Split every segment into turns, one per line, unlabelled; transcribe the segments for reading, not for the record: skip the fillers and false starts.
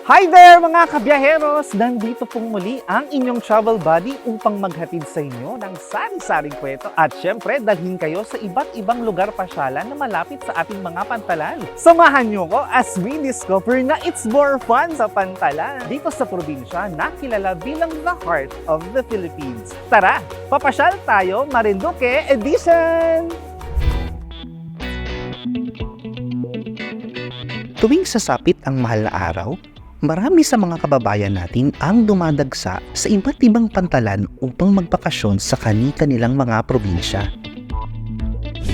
Hi there mga kabiyaheros! Nandito pong muli ang inyong travel buddy upang maghatid sa inyo ng sari-saring kwento at syempre dalhin kayo sa iba't ibang lugar pasyalan na malapit sa ating mga pantalan. Samahan niyo ko as we discover na it's more fun sa pantalan dito sa probinsya na kilala bilang the heart of the Philippines. Tara, papasyal tayo Marinduque Edition!
Tuwing sasapit ang mahal na araw, marami sa mga kababayan natin ang dumadagsa sa iba't ibang pantalan upang magbakasyon sa kani-kanilang mga probinsya.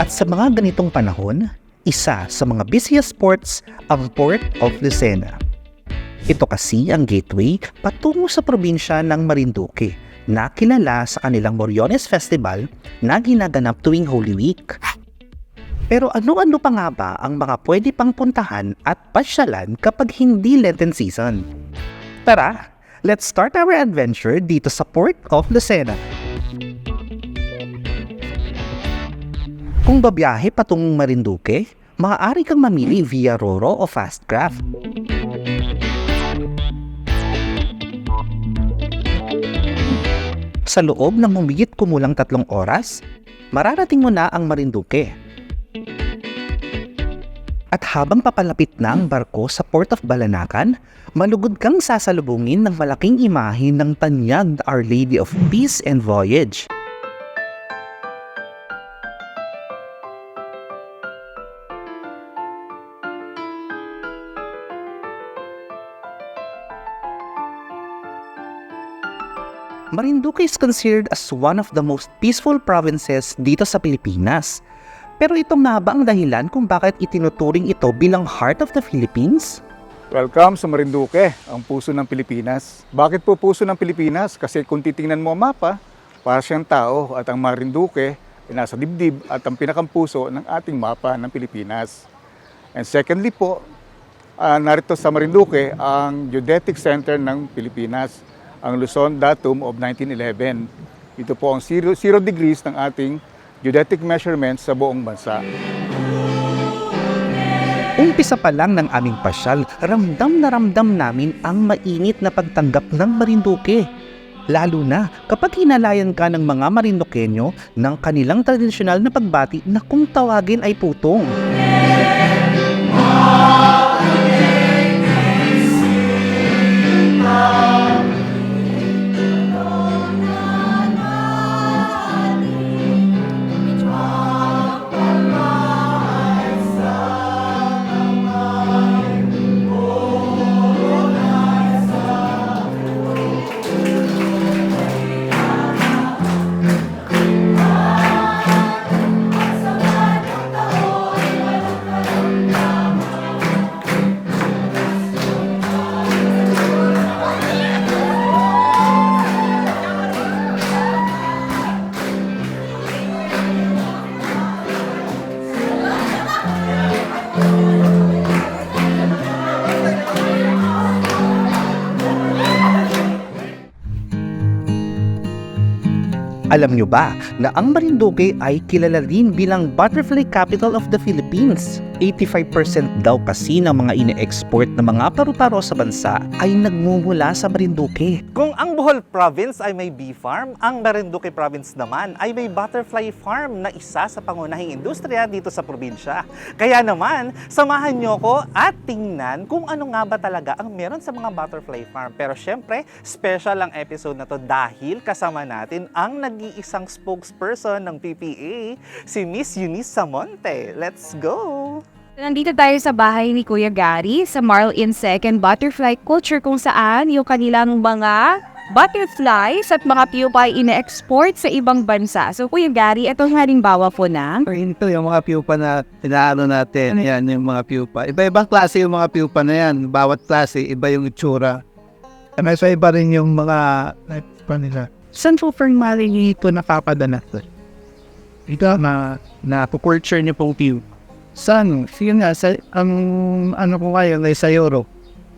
At sa mga ganitong panahon, isa sa mga busiest ports ang Port of Lucena. Ito kasi ang gateway patungo sa probinsya ng Marinduque na kilala sa kanilang Moriones Festival na ginaganap tuwing Holy Week. Pero ano-ano pa nga ba ang mga pwede pang puntahan at pasyalan kapag hindi Lenten season? Tara, let's start our adventure dito sa Port of Lucena. Kung babiyahe patungong Marinduque, maaari kang mamili via Roro o Fastcraft. Sa loob ng humigit kumulang 3 oras, mararating mo na ang Marinduque. At habang papalapit na ang barko sa Port of Balanacan, malugod kang sasalubungin ng malaking imahe ng tanyag na Our Lady of Peace and Voyage. Marinduque is considered as one of the most peaceful provinces dito sa Pilipinas. Pero ito nga ba ang dahilan kung bakit itinuturing ito bilang heart of the Philippines?
Welcome sa Marinduque, ang puso ng Pilipinas. Bakit po puso ng Pilipinas? Kasi kung titingnan mo ang mapa, para siyang tao at ang Marinduque ay nasa dibdib at ang pinakampuso ng ating mapa ng Pilipinas. And secondly po, narito sa Marinduque ang Geodetic Center ng Pilipinas, ang Luzon Datum of 1911. Ito po ang 0 degrees ng ating geodetic measurements sa buong bansa.
Umpisa pa lang ng aming pasyal, ramdam namin ang mainit na pagtanggap ng Marinduque. Lalo na kapag hinalayan ka ng mga Marinduqueño ng kanilang tradisyonal na pagbati na kung tawagin ay putong. Alam nyo ba na ang Marinduque ay kilala din bilang Butterfly Capital of the Philippines? 85% daw kasi ng mga ine-export na mga paru-paro sa bansa ay nagmumula sa Marinduque.
Kung ang Bohol Province ay may bee farm, ang Marinduque Province naman ay may butterfly farm na isa sa pangunahing industriya dito sa probinsya. Kaya naman, samahan nyo ko at tingnan kung ano nga ba talaga ang meron sa mga butterfly farm. Pero syempre, special ang episode na to dahil kasama natin ang nag-iisang spokesperson ng PPA, si Miss Eunice Samonte. Let's go!
Nandito tayo sa bahay ni Kuya Gary sa Marl Insect and Butterfly Culture kung saan yung kanilang mga butterflies at mga pupa ay ine-export sa ibang bansa. So Kuya Gary, ito halimbawa po na.
Ito yung mga pupa na tinaano natin. Yan yung mga pupa. Iba-ibang klase yung mga pupa na yan. Bawat klase, iba yung itsura. May iba rin yung mga pupa nila. Saan po formally ito nakapadanas? Ito na culture niyo pong pupa. Saan? Sige nga, ang ano ko ngayon ay sa Europe.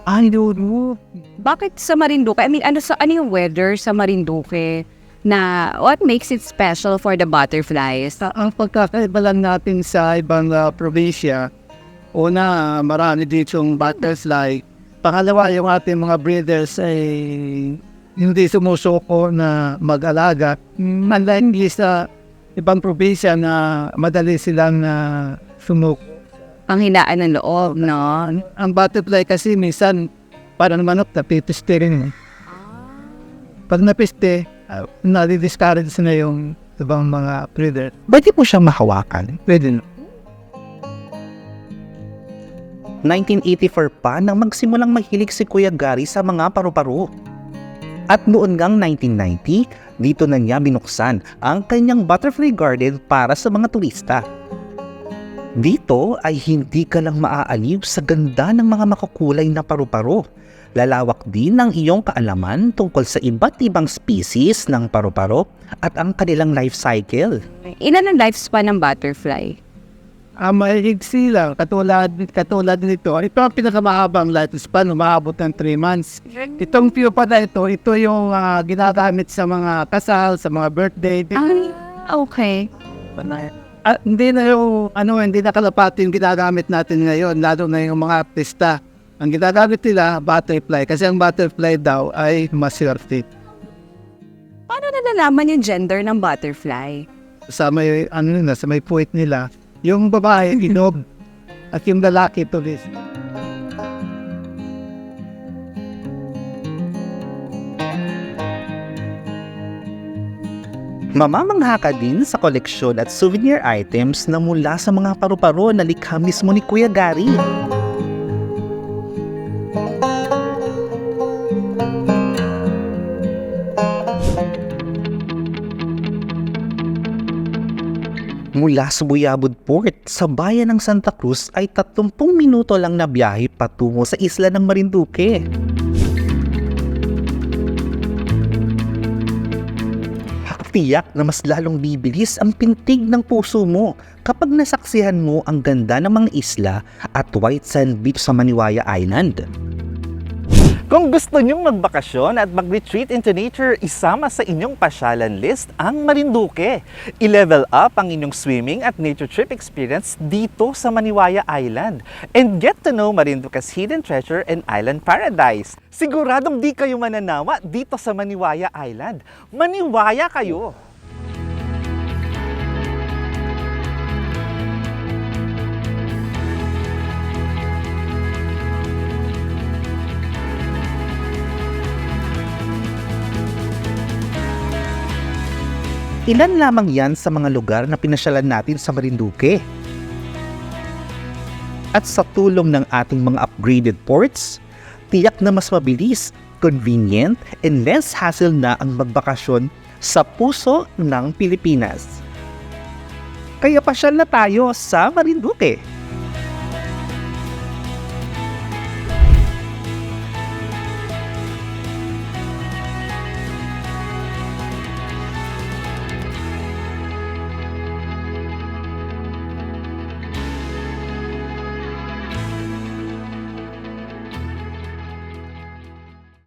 Ay, Europe.
Bakit sa Marinduque? I mean, ano yung weather sa Marinduque na what makes it special for the butterflies?
Ang pagkakaiba lang natin sa ibang probinsya, una, marami ditong butterfly Pangalawa, yung ating mga breeders ay hindi sumusuko na mag-alaga. Unlike sa ibang probinsya na madali silang sumuko.
Ang hinaan ng loob, no?
Ang butterfly kasi minsan parang manok na pipiste rin. Pag napiste, nadi-discourage na yung ibang mga breeder.
Pwede mo siyang mahawakan.
Pwede na.
1984 pa nang magsimulang mahilig si Kuya Gary sa mga paru-paro. At noon ngang 1990, dito na niya binuksan ang kanyang butterfly garden para sa mga turista. Dito ay hindi ka lang maaaliw sa ganda ng mga makukulay na paru-paro. Lalawak din ang iyong kaalaman tungkol sa iba't ibang species ng paru-paro at ang kanilang life cycle.
Ilan ang lifespan ng butterfly?
Maigsi lang, katulad nito. Ito ang pinakamahabang lifespan, umaabot ng 3 months. Itong pupa na ito yung ginagamit sa mga kasal, sa mga birthday.
Okay.
Hindi na kalapati yung ginagamit natin ngayon, lalo na yung mga artista. Ang ginagamit nila, butterfly, kasi ang butterfly daw ay maswerte.
Paano nalalaman yung gender ng butterfly?
Sa may puwit nila, yung babae, inog, at yung lalaki, tulis.
Mamamangha ka din sa koleksyon at souvenir items na mula sa mga paru-paro na likha mismo ni Kuya Gary. Mula sa Buyabod Port sa bayan ng Santa Cruz ay 30 minuto lang na biyahe patungo sa isla ng Marinduque. Tiyak na mas lalong bibilis ang pintig ng puso mo kapag nasaksihan mo ang ganda ng mga isla at white sand beach sa Maniwaya Island.
Kung gusto nyong magbakasyon at mag-retreat into nature, isama sa inyong pasyalan list ang Marinduque. I-level up ang inyong swimming at nature trip experience dito sa Maniwaya Island. And get to know Marinduque's hidden treasure and island paradise. Siguradong di kayo mananawa dito sa Maniwaya Island. Maniwaya kayo!
Ilan lamang yan sa mga lugar na pinasyalan natin sa Marinduque. At sa tulong ng ating mga upgraded ports, tiyak na mas mabilis, convenient, and less hassle na ang magbakasyon sa puso ng Pilipinas. Kaya pasyal na tayo sa Marinduque!